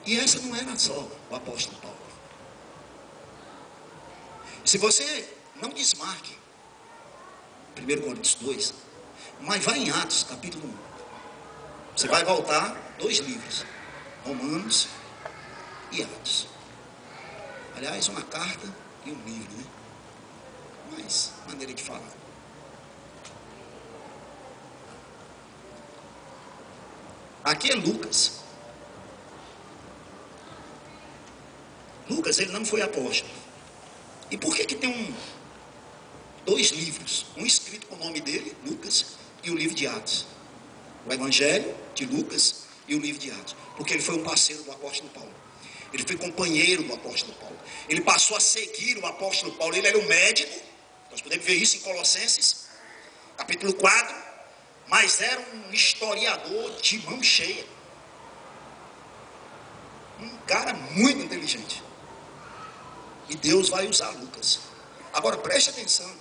E essa não era só o apóstolo Paulo. Se você não desmarque 1 Coríntios 2, mas vai em Atos, capítulo 1. Você vai voltar 2 livros, Romanos e Atos. Aliás, uma carta e um livro, né? Mas, maneira de falar. Aqui é Lucas. Lucas, ele não foi apóstolo. E por que tem 2 livros? Um escrito com o nome dele, Lucas, e o livro de Atos. O Evangelho de Lucas e o livro de Atos. Porque ele foi um parceiro do apóstolo Paulo. Ele foi companheiro do apóstolo Paulo. Ele passou a seguir o apóstolo Paulo. Ele era um médico. Nós podemos ver isso em Colossenses, capítulo 4. Mas era um historiador de mão cheia. Um cara muito inteligente. E Deus vai usar Lucas. Agora preste atenção.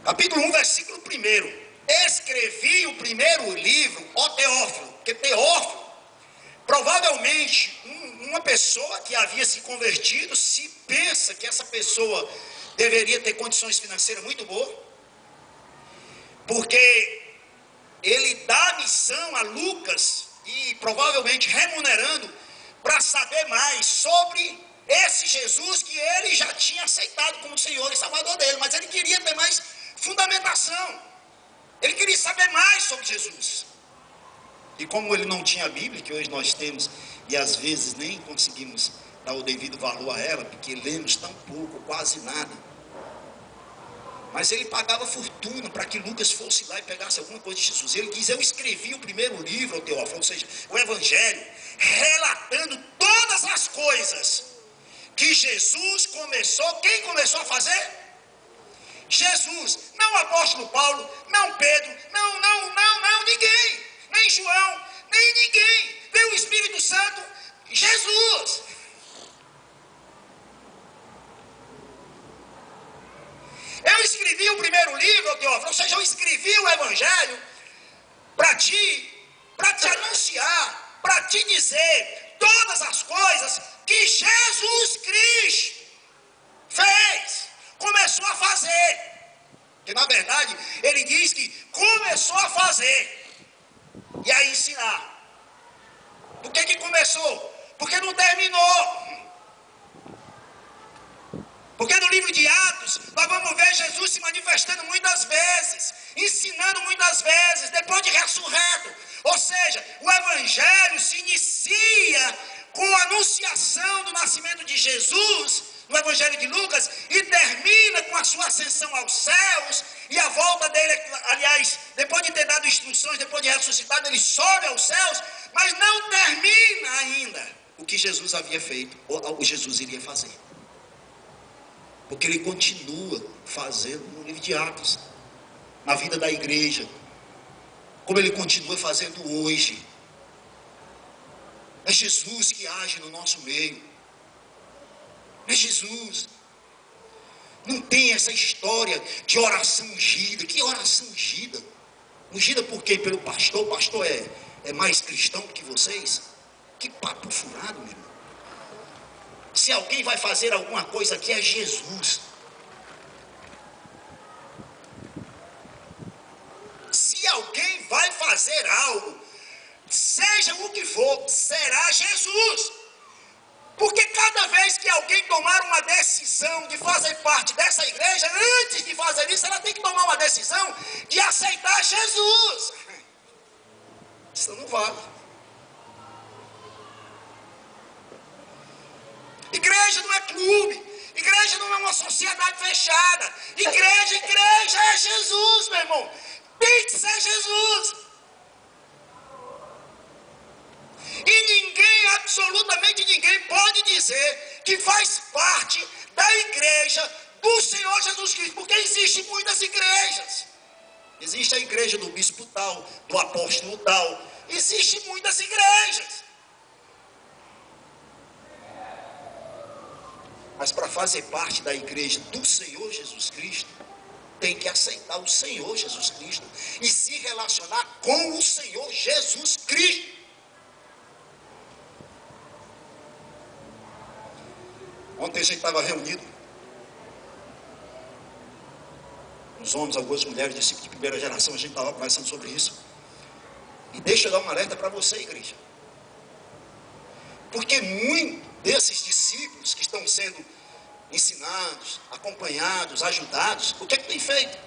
Capítulo 1, versículo 1. Escrevi o primeiro livro, ó Teófilo. Porque Teófilo, provavelmente, uma pessoa que havia se convertido, se pensa que essa pessoa deveria ter condições financeiras muito boas. Porque ele dá missão a Lucas, e provavelmente remunerando, para saber mais sobre esse Jesus que ele já tinha aceitado como Senhor e Salvador dele. Mas ele queria ter mais fundamentação. Ele queria saber mais sobre Jesus. E como ele não tinha a Bíblia, que hoje nós temos, e às vezes nem conseguimos dar o devido valor a ela, porque lemos tão pouco, quase nada. Mas ele pagava fortuna para que Lucas fosse lá e pegasse alguma coisa de Jesus. Ele diz: eu escrevi o primeiro livro, o Teófilo, ou seja, o Evangelho, relatando todas as coisas que Jesus começou. Quem começou a fazer? Jesus. Não o apóstolo Paulo, não Pedro, não, ninguém. Nem João, nem ninguém. Veio o Espírito Santo, Jesus. Eu escrevi o primeiro livro, Teófilo, ou seja, eu escrevi o Evangelho para te anunciar, para te dizer todas as coisas que Jesus Cristo fez, começou a fazer. Porque na verdade ele diz que começou a fazer e a ensinar. Por que começou? Porque não terminou. Porque no livro de Atos, nós vamos ver Jesus se manifestando muitas vezes, ensinando muitas vezes, depois de ressurreto. Ou seja, o Evangelho se inicia com a anunciação do nascimento de Jesus, no Evangelho de Lucas, e termina com a sua ascensão aos céus, e a volta dele, aliás, depois de ter dado instruções, depois de ressuscitado, ele sobe aos céus, mas não termina ainda o que Jesus havia feito, ou o Jesus iria fazer. Porque ele continua fazendo no livro de Atos, na vida da igreja, como ele continua fazendo hoje. É Jesus que age no nosso meio. É Jesus. Não tem essa história de oração ungida. Que oração ungida? Ungida por quê? Pelo pastor. O pastor é mais cristão do que vocês? Que papo furado, meu irmão. Se alguém vai fazer alguma coisa aqui, é Jesus. Se alguém vai fazer algo, seja o que for, será Jesus. Porque cada vez que alguém tomar uma decisão de fazer parte dessa igreja, antes de fazer isso, ela tem que tomar uma decisão de aceitar Jesus. Isso não vale. Igreja não é clube, igreja não é uma sociedade fechada. Igreja é Jesus, meu irmão. Tem que ser Jesus. E ninguém, absolutamente ninguém, pode dizer que faz parte da igreja do Senhor Jesus Cristo, porque existem muitas igrejas. Existe a igreja do bispo tal, do apóstolo tal. Existem muitas igrejas. Mas para fazer parte da igreja do Senhor Jesus Cristo, tem que aceitar o Senhor Jesus Cristo e se relacionar com o Senhor Jesus Cristo. Ontem a gente estava reunido, os homens, algumas mulheres, discípulos de primeira geração, a gente estava conversando sobre isso. E deixa eu dar um alerta para você, igreja. Porque muitos desses discípulos que estão sendo ensinados, acompanhados, ajudados, o que é que tem feito?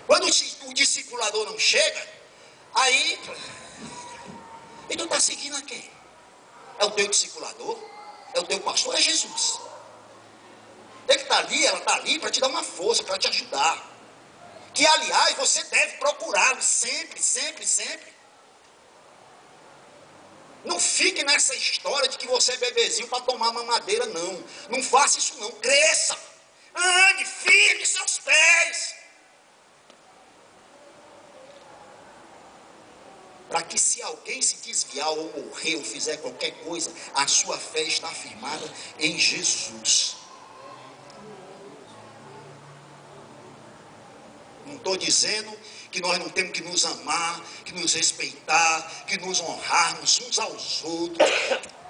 Quando o discipulador não chega, aí, e tu está seguindo a quem? É o teu discipulador? É o teu pastor? É Jesus. Ele está ali, ela está ali para te dar uma força, para te ajudar. Que, aliás, você deve procurá-lo sempre, sempre, sempre. Não fique nessa história de que você é bebezinho para tomar mamadeira, não. Não faça isso, não. Cresça. Ande firme seus pés. Para que, se alguém se desviar ou morrer ou fizer qualquer coisa, a sua fé está firmada em Jesus. Não estou dizendo que nós não temos que nos amar, que nos respeitar, que nos honrarmos uns aos outros,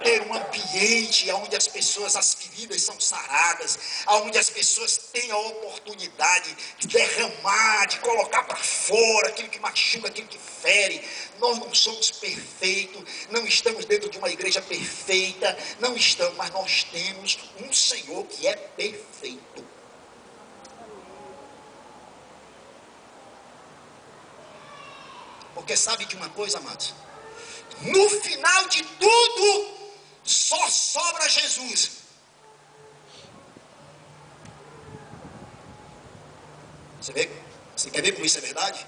ter um ambiente onde as pessoas, as feridas são saradas, onde as pessoas têm a oportunidade de derramar, de colocar para fora aquilo que machuca, aquilo que fere. Nós não somos perfeitos, não estamos dentro de uma igreja perfeita, não estamos, mas nós temos um Senhor que é perfeito. Porque sabe de uma coisa, amados? No final de tudo, só sobra Jesus. Você vê? Você quer ver como isso é verdade?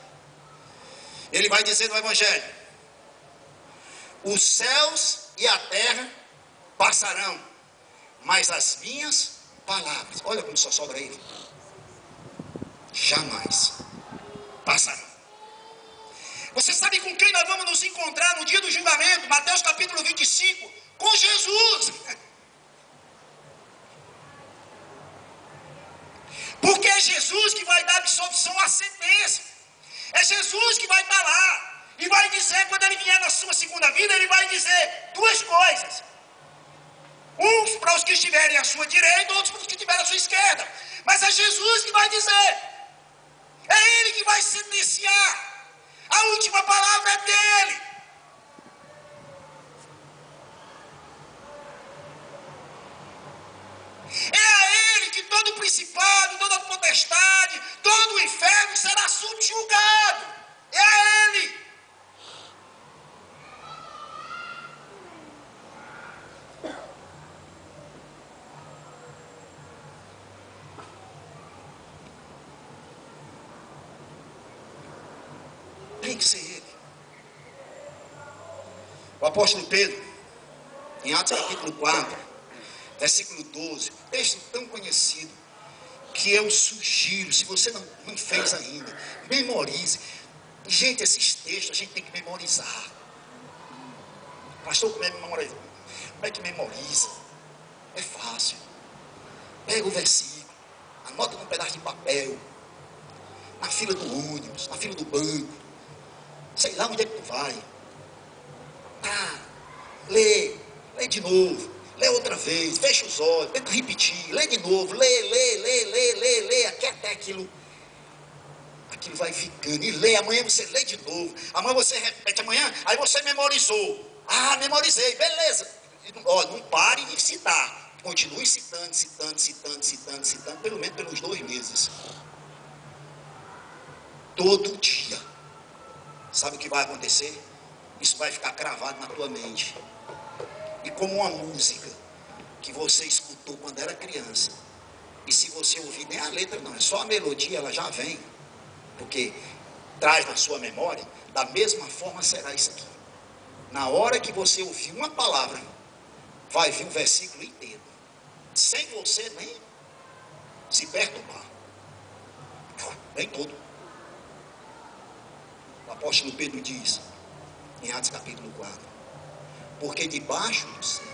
Ele vai dizer no Evangelho: os céus e a terra passarão, mas as minhas palavras, olha como só sobra ele, jamais passarão. Você sabe com quem nós vamos nos encontrar no dia do julgamento? Mateus capítulo 25, com Jesus. Porque é Jesus que vai dar absolvição à sentença. É Jesus que vai estar lá e vai dizer, quando ele vier na sua segunda vinda, ele vai dizer duas coisas. Uns para os que estiverem à sua direita, outros para os que estiverem à sua esquerda. Mas é Jesus que vai dizer. É ele que vai sentenciar. A última palavra é dele. É a ele que todo principado, toda potestade, todo o inferno será subjugado. É a ele. Tem que ser ele. O apóstolo Pedro, em Atos capítulo 4, versículo 12, texto tão conhecido, que eu sugiro, se você não fez ainda, memorize. Gente, esses textos a gente tem que memorizar. Pastor, como é que memoriza? É fácil. Pega o versículo, anota num pedaço de papel, na fila do ônibus, na fila do banco, sei lá onde é que tu vai. Lê de novo, lê outra vez, fecha os olhos, tenta repetir, lê de novo, lê, até aquilo vai ficando, e lê, amanhã você lê de novo, amanhã você repete, amanhã, aí você memorizou, memorizei, beleza, não pare de citar, continue citando, pelo menos pelos 2 meses, todo dia. Sabe o que vai acontecer? Isso vai ficar cravado na tua mente. E como uma música que você escutou quando era criança, e se você ouvir nem a letra não, é só a melodia, ela já vem, porque traz na sua memória, da mesma forma será isso aqui. Na hora que você ouvir uma palavra, vai vir um versículo inteiro, sem você nem se perturbar. Vem todo. O apóstolo Pedro diz, em Atos capítulo 4, porque debaixo do céu,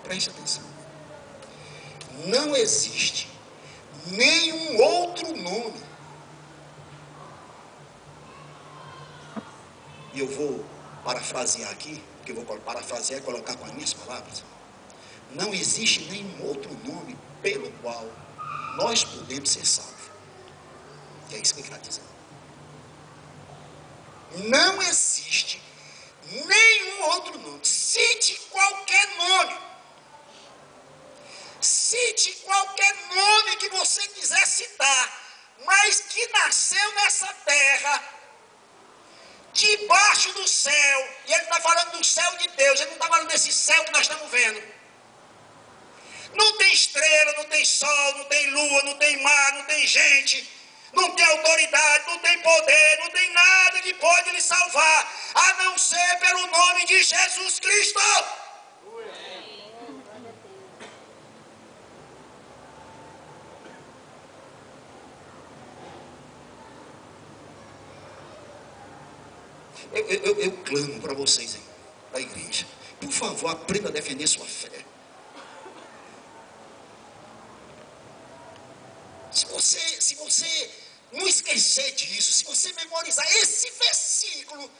preste atenção, não existe nenhum outro nome. E eu vou parafrasear aqui, porque eu vou parafrasear e colocar com as minhas palavras. Não existe nenhum outro nome pelo qual nós podemos ser salvos. E é isso que ele está dizendo. Não existe nenhum outro nome. Cite qualquer nome. Cite qualquer nome que você quiser citar, mas que nasceu nessa terra, debaixo do céu. E ele está falando do céu de Deus, ele não está falando desse céu que nós estamos vendo. Não tem estrela, não tem sol, não tem lua, não tem mar, não tem gente, não tem autoridade, não tem poder, não tem nada que pode lhe salvar, a não ser pelo nome de Jesus Cristo. Eu clamo para vocês aí, da igreja, por favor, aprenda a defender sua fé. Se você não esquecer disso, se você memorizar esse versículo,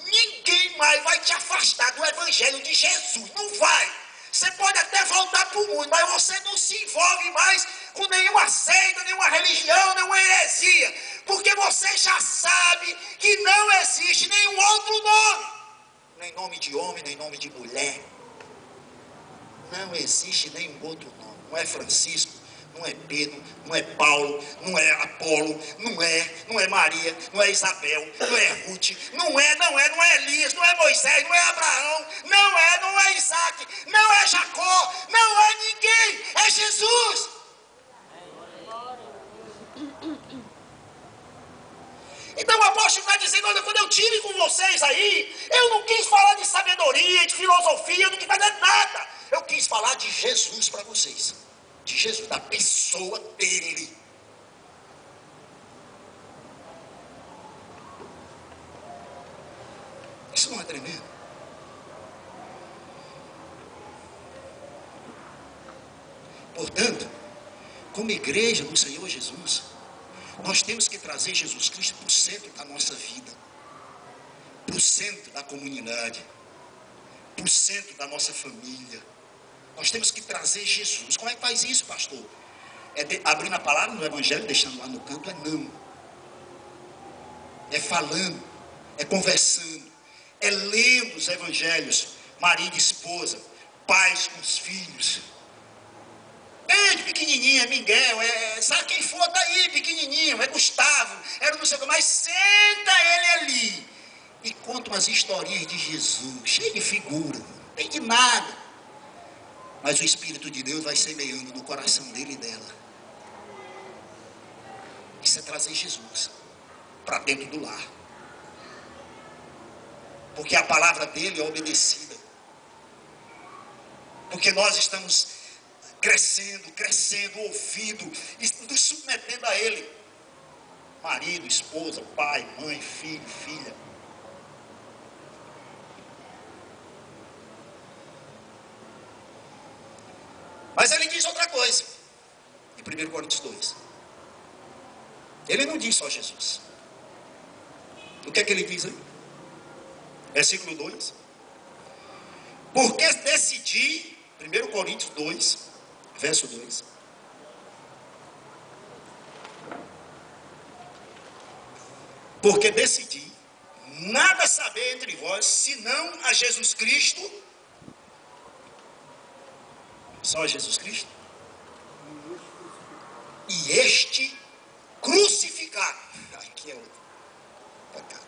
ninguém mais vai te afastar do evangelho de Jesus. Não vai. Você pode até voltar para o mundo, mas você não se envolve mais com nenhuma seita, nenhuma religião, nenhuma heresia, porque você já sabe que não existe nenhum outro nome, nem nome de homem, nem nome de mulher. Não existe nenhum outro nome. Não é Francisco, não é Pedro, não é Paulo, não é Apolo, não é Maria, não é Isabel, não é Ruth, não é Elias, não é Moisés, não é Abraão, não é Isaac, não é Jacó, não é ninguém, é Jesus. Então o apóstolo está dizendo, olha, quando eu tive com vocês aí, eu não quis falar de sabedoria, de filosofia, eu não quis fazer nada. Eu quis falar de Jesus para vocês. De Jesus, da pessoa dele. Isso não é tremendo? Portanto, como igreja do Senhor Jesus, nós temos que trazer Jesus Cristo para o centro da nossa vida, para o centro da comunidade, para o centro da nossa família. Nós temos que trazer Jesus. Como é que faz isso, pastor? Abrindo a palavra no Evangelho, deixando lá no canto? Não. É falando, é conversando, é lendo os Evangelhos, marido e esposa, pais com os filhos. Desde pequenininho, é Miguel, sabe quem for, tá aí, pequenininho, é Gustavo, era não sei o que, mas senta ele ali e conta umas historinhas de Jesus, cheio de figura, não tem de nada. Mas o Espírito de Deus vai semeando no coração dele e dela. Isso é trazer Jesus para dentro do lar. Porque a palavra dele é obedecida. Porque nós estamos crescendo, ouvindo, e nos submetendo a ele. Marido, esposa, pai, mãe, filho, filha. Mas ele diz outra coisa, em 1 Coríntios 2. Ele não diz só Jesus. O que é que ele diz aí? Versículo 2. Porque decidi, 1 Coríntios 2, verso 2. Porque decidi nada saber entre vós, senão a Jesus Cristo. Só Jesus Cristo. E este crucificado. Aqui é outro pecado.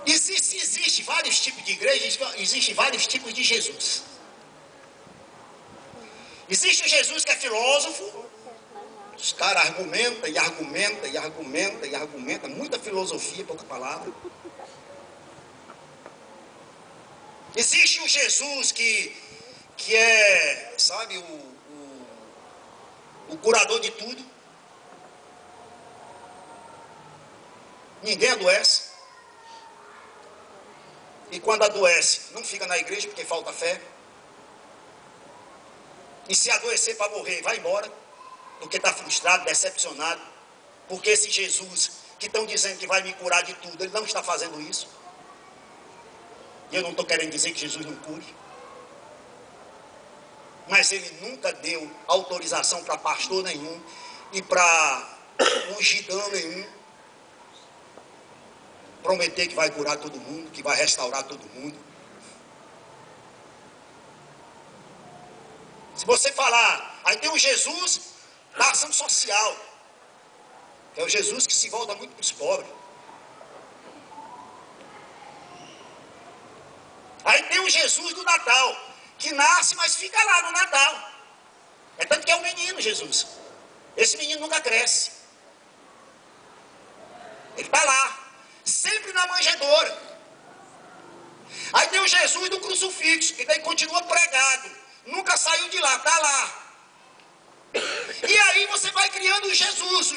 Existe vários tipos de igrejas, existem vários tipos de Jesus. Existe o Jesus que é filósofo. Os caras argumentam e argumentam e argumentam e argumentam. Muita filosofia, pouca palavra. Existe um Jesus que é, sabe, o curador de tudo. Ninguém adoece. E quando adoece, não fica na igreja porque falta fé. E se adoecer para morrer, vai embora. Porque está frustrado, decepcionado. Porque esse Jesus que estão dizendo que vai me curar de tudo, ele não está fazendo isso. E eu não estou querendo dizer que Jesus não cure. Mas ele nunca deu autorização para pastor nenhum e para ungidão nenhum prometer que vai curar todo mundo, que vai restaurar todo mundo. Se você falar, aí tem o Jesus da ação social, que é o Jesus que se volta muito para os pobres. Aí tem o Jesus do Natal, que nasce, mas fica lá no Natal. É tanto que é um menino, Jesus. Esse menino nunca cresce. Ele está lá, sempre na manjedoura. Aí tem o Jesus do crucifixo, que daí continua pregado. Nunca saiu de lá, está lá. E aí você vai criando o Jesus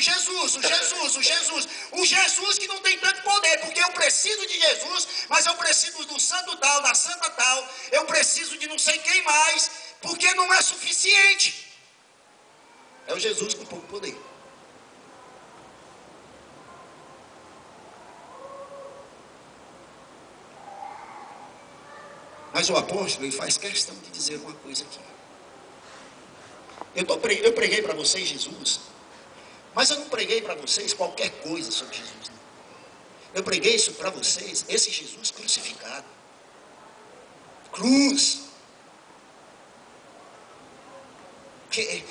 que não tem tanto poder, porque eu preciso de Jesus, mas eu preciso do santo tal, da santa tal, eu preciso de não sei quem mais, porque não é suficiente. É o Jesus com pouco poder. Mas o apóstolo, ele faz questão de dizer uma coisa aqui. Eu preguei para vocês Jesus, mas eu não preguei para vocês qualquer coisa sobre Jesus, não. Eu preguei isso para vocês, esse Jesus crucificado. Cruz. Porque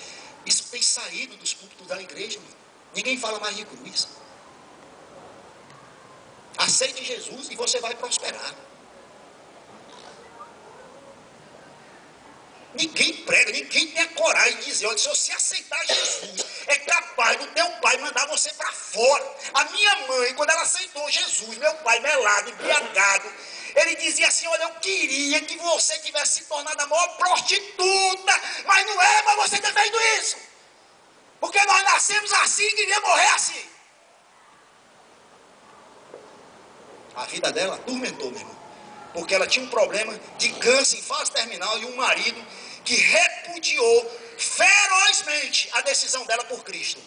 isso tem saído dos púlpitos da igreja, mano. Ninguém fala mais de cruz. Aceite Jesus e você vai prosperar. Ninguém prega, ninguém tem a coragem de dizer, olha, se você aceitar Jesus, é capaz do teu pai mandar você para fora. A minha mãe, quando ela aceitou Jesus, meu pai melado, embriagado, ele dizia assim, olha, eu queria que você tivesse se tornado a maior prostituta, mas não é para você ter feito isso. Porque nós nascemos assim e queríamos morrer assim. A vida dela atormentou, meu irmão. Porque ela tinha um problema de câncer em fase terminal e um marido que repudiou ferozmente a decisão dela por Cristo.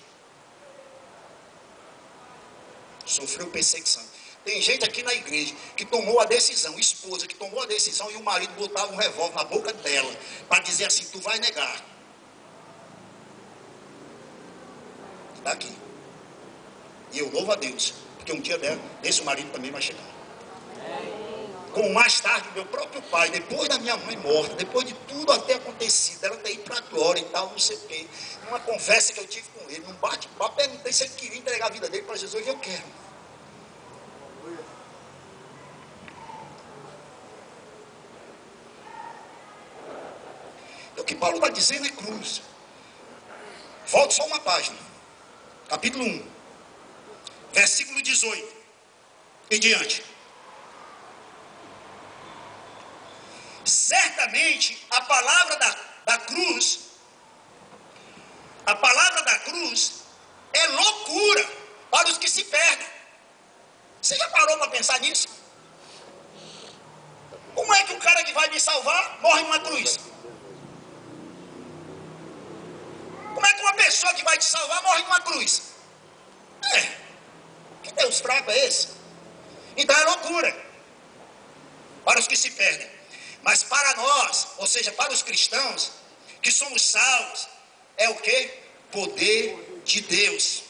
Sofreu perseguição. Tem gente aqui na igreja que tomou a decisão, esposa que tomou a decisão e o marido botava um revólver na boca dela para dizer assim, tu vai negar. Está aqui. E eu louvo a Deus, porque um dia desse o marido também vai chegar. Como mais tarde meu próprio pai, depois da minha mãe morta, depois de tudo até acontecido, ela ter ido para a glória e tal, não sei o quê, numa conversa que eu tive com ele, num bate-papo, perguntei se ele queria entregar a vida dele para Jesus, e eu quero. Então o que Paulo está dizendo é cruz. Volte só uma página, capítulo 1, versículo 18 e diante. Certamente a palavra da cruz é loucura para os que se perdem. Você já parou para pensar nisso? Como é que o cara que vai me salvar morre numa cruz? Como é que uma pessoa que vai te salvar morre numa cruz? Que Deus fraco é esse? Então é loucura para os que se perdem. Mas para nós, ou seja, para os cristãos, que somos salvos, é o quê? Poder de Deus.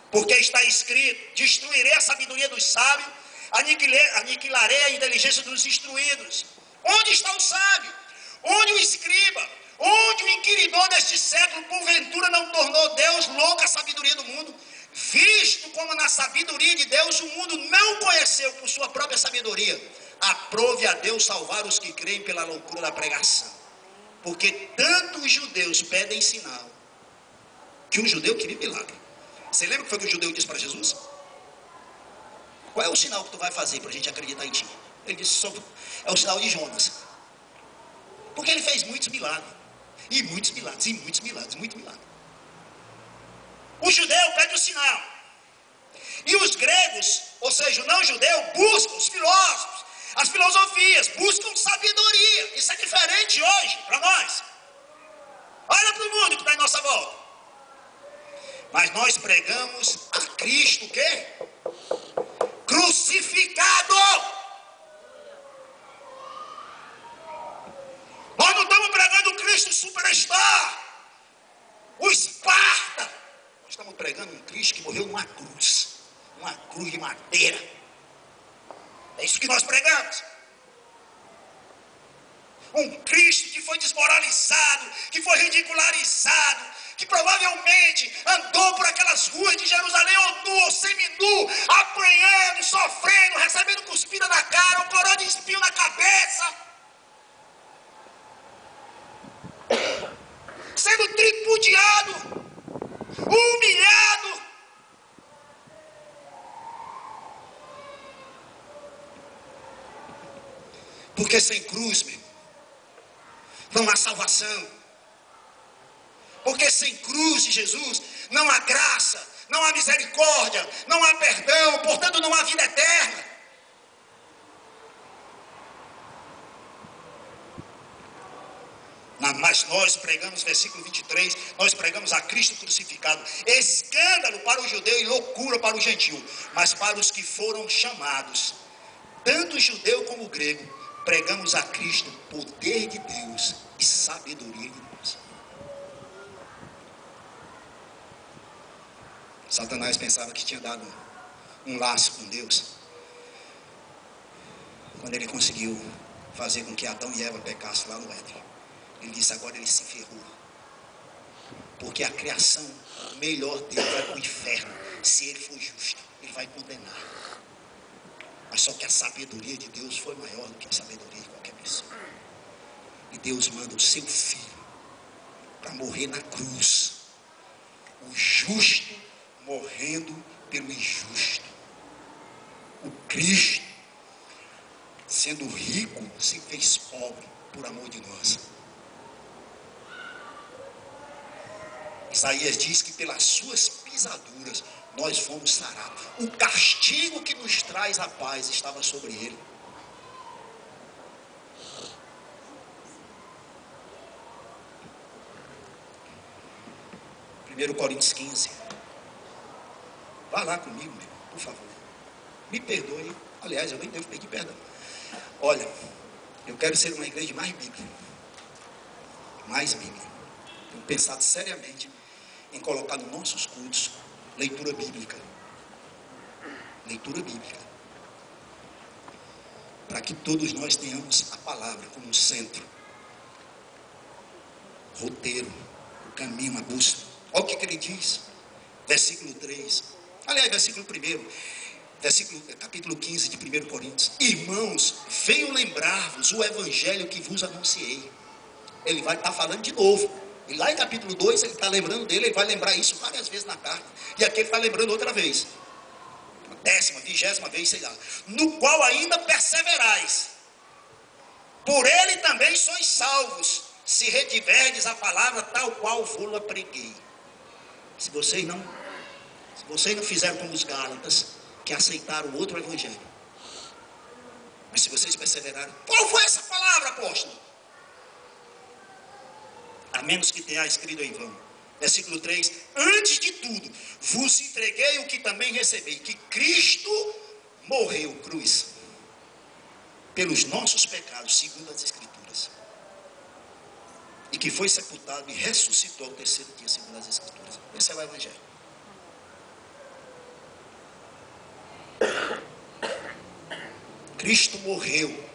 Porque está escrito, destruirei a sabedoria dos sábios, aniquilarei a inteligência dos instruídos. Onde está o sábio? Onde o escriba? Onde o inquiridor deste século, porventura, não tornou Deus louca a sabedoria do mundo? Visto como na sabedoria de Deus o mundo não conheceu por sua própria sabedoria, aprove a Deus salvar os que creem pela loucura da pregação. Porque tanto os judeus pedem sinal, que o judeu queria milagre. Você lembra o que foi que o judeu disse para Jesus? Qual é o sinal que tu vai fazer para a gente acreditar em ti? Ele disse, é o sinal de Jonas. Porque ele fez muitos milagres. E muitos milagres, e muitos milagres, muitos milagres. O judeu pede o sinal. E os gregos, ou seja, o não judeu, buscam os filósofos, as filosofias, buscam sabedoria. Isso é diferente hoje para nós. Olha para o mundo que está em nossa volta. Mas nós pregamos a Cristo o quê? Crucificado. Cristo que morreu numa cruz de madeira. É isso que nós pregamos. Um Cristo que foi desmoralizado, que foi ridicularizado, que provavelmente andou por aquelas ruas de Jerusalém, ou nu, ou seminu, apanhando, sofrendo, recebendo cuspida na cara, um coroa de espinho na cabeça, sendo tripudiado, humilhado. Porque sem cruz, meu, não há salvação. Porque sem cruz de Jesus não há graça, não há misericórdia, não há perdão, portanto não há vida eterna. Mas nós pregamos, versículo 23, nós pregamos a Cristo crucificado, escândalo para o judeu e loucura para o gentio, mas para os que foram chamados, tanto o judeu como o grego, pregamos a Cristo, poder de Deus e sabedoria de Deus. Satanás pensava que tinha dado um laço com Deus, quando ele conseguiu fazer com que Adão e Eva pecassem lá no Éden. Ele disse: agora ele se ferrou, porque a criação melhor dele vai para o inferno. Se ele for justo, ele vai condenar. Mas só que a sabedoria de Deus foi maior do que a sabedoria de qualquer pessoa. E Deus manda o seu filho para morrer na cruz. O justo morrendo pelo injusto. O Cristo, sendo rico, se fez pobre por amor de nós. Isaías diz que pelas suas pisaduras nós fomos sarados. O castigo que nos traz a paz estava sobre ele. Primeiro Coríntios 15. Vá lá comigo, meu, por favor. Me perdoe. Aliás, eu nem devo pedir perdão. Olha, eu quero ser uma igreja mais bíblica. Mais bíblica. Tenho pensado seriamente em colocar nos nossos cultos leitura bíblica. Leitura bíblica. Para que todos nós tenhamos a palavra como centro. Roteiro, o caminho, a busca. Olha o que ele diz. Versículo 3. Aliás, versículo 1. Capítulo 15 de 1 Coríntios. Irmãos, venho lembrar-vos o evangelho que vos anunciei. Ele vai estar falando de novo. E lá em capítulo 2, ele está lembrando dele, ele vai lembrar isso várias vezes na carta. E aqui ele está lembrando outra vez. 10ª, 20ª vez, sei lá. No qual ainda perseverais. Por ele também sois salvos, se retiverdes a palavra tal qual vos-la preguei. Se vocês não fizeram como os Gálatas, que aceitaram outro evangelho. Mas se vocês perseveraram, qual foi essa palavra, apóstolo? A menos que tenha escrito em vão. Versículo 3. Antes de tudo, vos entreguei o que também recebi, que Cristo morreu, cruz, pelos nossos pecados, segundo as Escrituras. E que foi sepultado e ressuscitou ao terceiro dia, segundo as Escrituras. Esse é o evangelho. Cristo morreu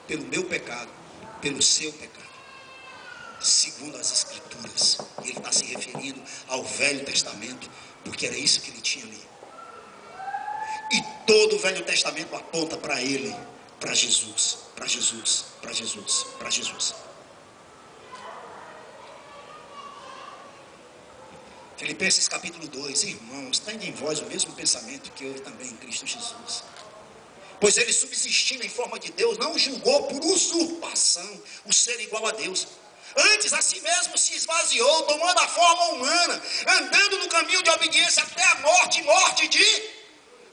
pelo meu pecado, pelo seu pecado, segundo as Escrituras. E ele está se referindo ao Velho Testamento, porque era isso que ele tinha ali. E todo o Velho Testamento aponta para ele, para Jesus, para Jesus, para Jesus, para Jesus. Filipenses capítulo 2. Irmãos, tende em vós o mesmo pensamento que eu também em Cristo Jesus. Pois ele, subsistindo em forma de Deus, não julgou por usurpação o ser igual a Deus. Antes, a si mesmo se esvaziou, tomando a forma humana, andando no caminho de obediência até a morte, morte de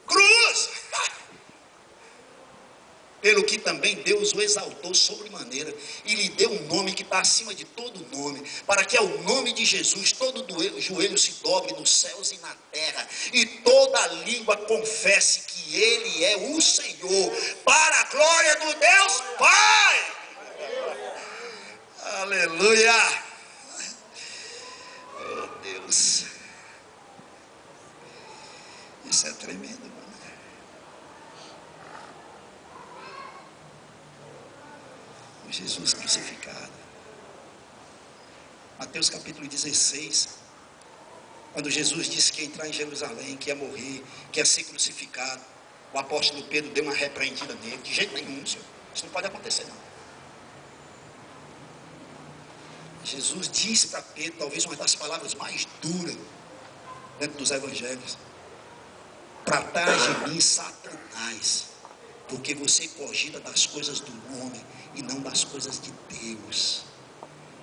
cruz. Pelo que também Deus o exaltou sobremaneira e lhe deu um nome que está acima de todo nome, para que ao nome de Jesus todo joelho se dobre nos céus e na terra, e toda língua confesse que Ele é o Senhor, para a glória do Deus Pai. Aleluia. Oh Deus. tremendo, mano. O Jesus crucificado. Mateus capítulo 16. Quando Jesus disse que ia entrar em Jerusalém, que ia morrer, que ia ser crucificado, o apóstolo Pedro deu uma repreendida nele. De jeito nenhum, Senhor. Isso não pode acontecer, não. Jesus disse para Pedro, talvez uma das palavras mais duras dentro dos evangelhos: para trás de mim, Satanás, porque você cogita das coisas do homem e não das coisas de Deus.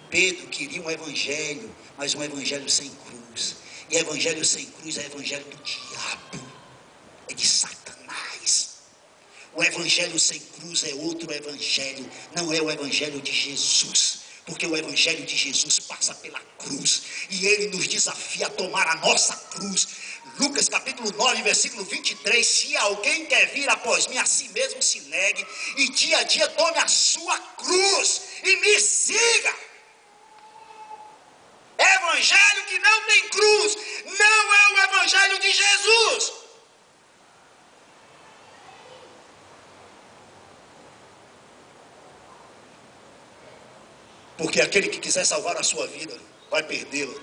Pedro queria um evangelho, mas um evangelho sem cruz. E evangelho sem cruz é evangelho do diabo, é de Satanás. O evangelho sem cruz é outro evangelho, não é o evangelho de Jesus. Porque o evangelho de Jesus passa pela cruz, e ele nos desafia a tomar a nossa cruz. Lucas capítulo 9, versículo 23, se alguém quer vir após mim, a si mesmo se negue, e dia a dia tome a sua cruz, e me siga. Evangelho que não tem cruz, não é o evangelho de Jesus. Porque aquele que quiser salvar a sua vida, vai perdê-la.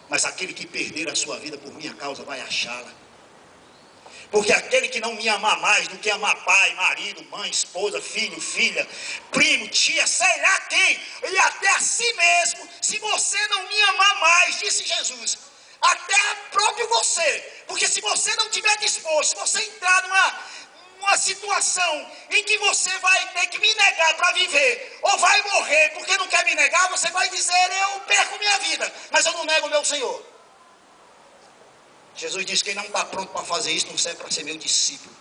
Mas aquele que perder a sua vida por minha causa, vai achá-la. Porque aquele que não me amar mais do que amar pai, marido, mãe, esposa, filho, filha, primo, tia, sei lá quem, e até a si mesmo, se você não me amar mais, disse Jesus, até próprio você, porque se você não estiver disposto, se você entrar numa situação em que você vai ter que me negar para viver, ou vai morrer porque não quer me negar, você vai dizer: eu perco minha vida, mas eu não nego o meu Senhor. Jesus disse: quem não está pronto para fazer isso não serve para ser meu discípulo.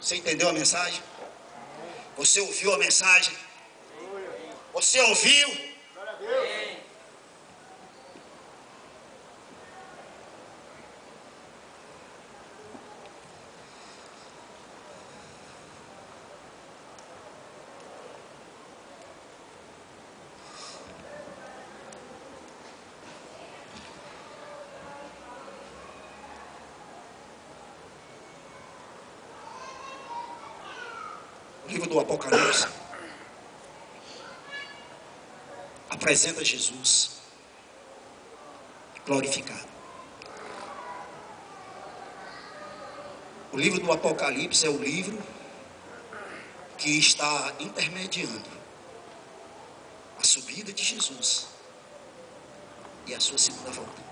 Você entendeu a mensagem? Você ouviu a mensagem? Você ouviu? O livro do Apocalipse apresenta Jesus glorificado. O livro do Apocalipse é o livro que está intermediando a subida de Jesus e a sua segunda volta.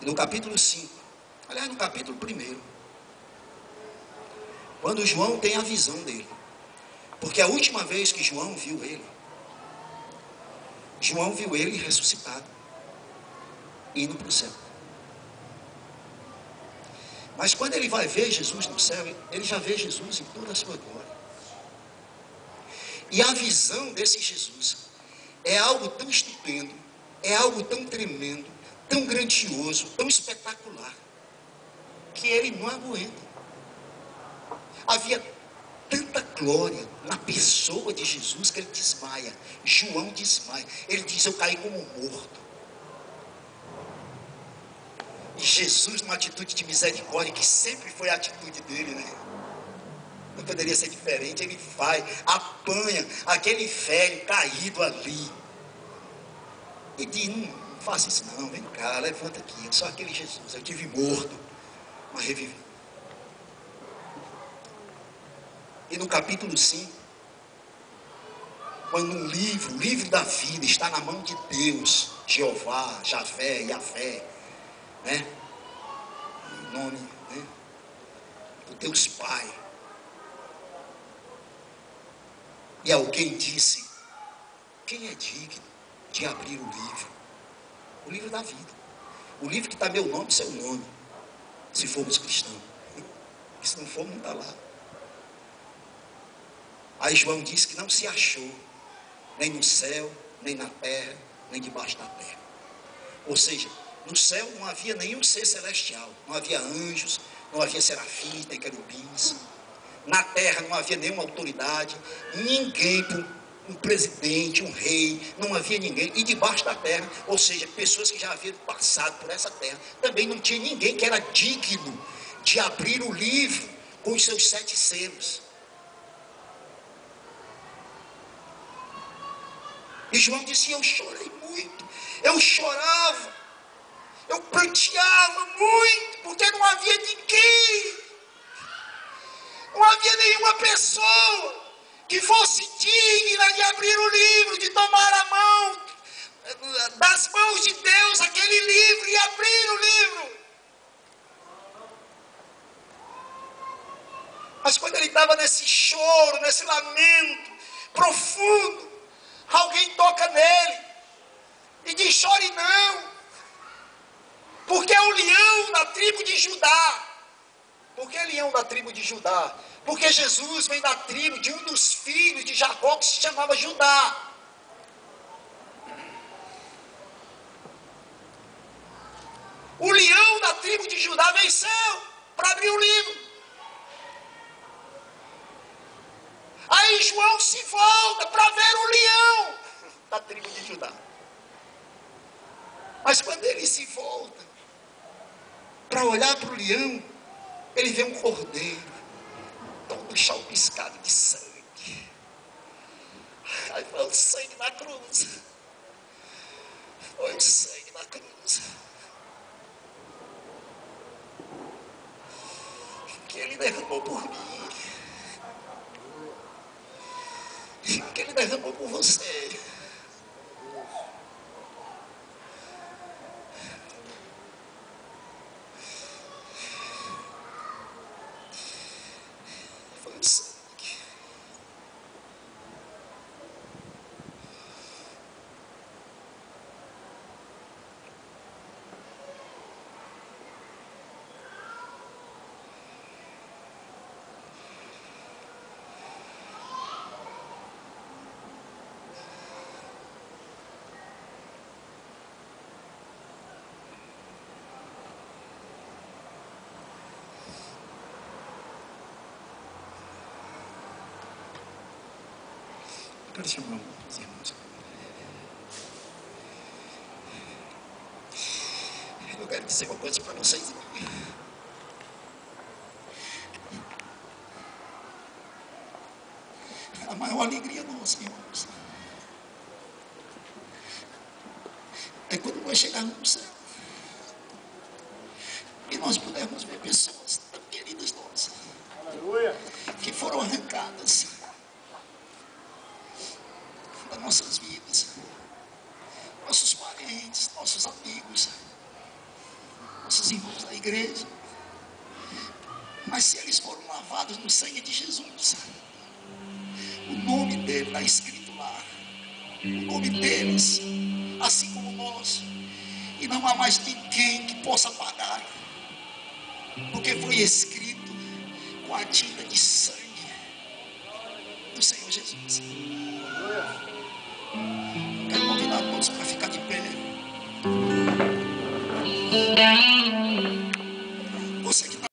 E no capítulo 5, aliás, no capítulo 1, quando João tem a visão dele, porque a última vez que João viu ele ressuscitado, indo para o céu. Mas quando ele vai ver Jesus no céu, ele já vê Jesus em toda a sua glória. E a visão desse Jesus é algo tão estupendo, é algo tão tremendo, tão grandioso, tão espetacular, que ele não aguenta. Havia tanta glória na pessoa de Jesus que ele desmaia. João desmaia. Ele diz: eu caí como morto. E Jesus, numa atitude de misericórdia, que sempre foi a atitude dele, né? Não poderia ser diferente. Ele vai, apanha aquele velho caído ali e diz: não faça isso não, vem cá, levanta aqui. É só aquele Jesus, eu tive morto, mas revivi. E no capítulo 5, quando o livro da vida está na mão de Deus, Jeová, Javé, Yahvé, né? Em nome, né, do Deus Pai. E alguém disse: quem é digno de abrir o livro? O livro da vida. O livro que está meu nome, seu nome, se formos cristãos. E se não for, não está lá. Aí João disse que não se achou, nem no céu, nem na terra, nem debaixo da terra. Ou seja, no céu não havia nenhum ser celestial, não havia anjos, não havia serafins, nem querubins. Na terra não havia nenhuma autoridade, ninguém um presidente, um rei, não havia ninguém. E debaixo da terra, ou seja, pessoas que já haviam passado por essa terra, também não tinha ninguém que era digno de abrir o livro com os seus 7 selos. E João disse: eu chorei muito, eu chorava, eu pranteava muito, porque não havia ninguém, não havia nenhuma pessoa que fosse digna de abrir o livro, de tomar a mão, das mãos de Deus, aquele livro, e abrir o livro. Mas quando ele estava nesse choro, nesse lamento profundo, alguém toca nele e diz: chore não, porque é o leão da tribo de Judá. Por que leão da tribo de Judá? Porque Jesus vem da tribo de um dos filhos de Jacó, que se chamava Judá. O leão da tribo de Judá venceu para abrir o livro. Aí João se volta para ver o leão da tribo de Judá. Mas quando ele se volta para olhar para o leão, ele vê um cordeiro todo chalpiscado de sangue. Aí foi o sangue na cruz. Foi o sangue na cruz. Que ele derramou por mim. Que ele derramou por você. Foi o sangue. Quero chamar os irmãos. Eu quero dizer uma coisa para vocês. A maior alegria nossa, irmãos, é quando nós chegarmos no céu e nós pudermos ver pessoas tão queridas nossas, que foram arrancadas das nossas vidas, nossos parentes, nossos amigos, nossos irmãos da igreja. Mas se eles foram lavados no sangue de Jesus, o nome dele está escrito lá, o nome deles, assim como o nosso, e não há mais ninguém que possa pagar, porque foi escrito com a tinta de sangue do Senhor Jesus.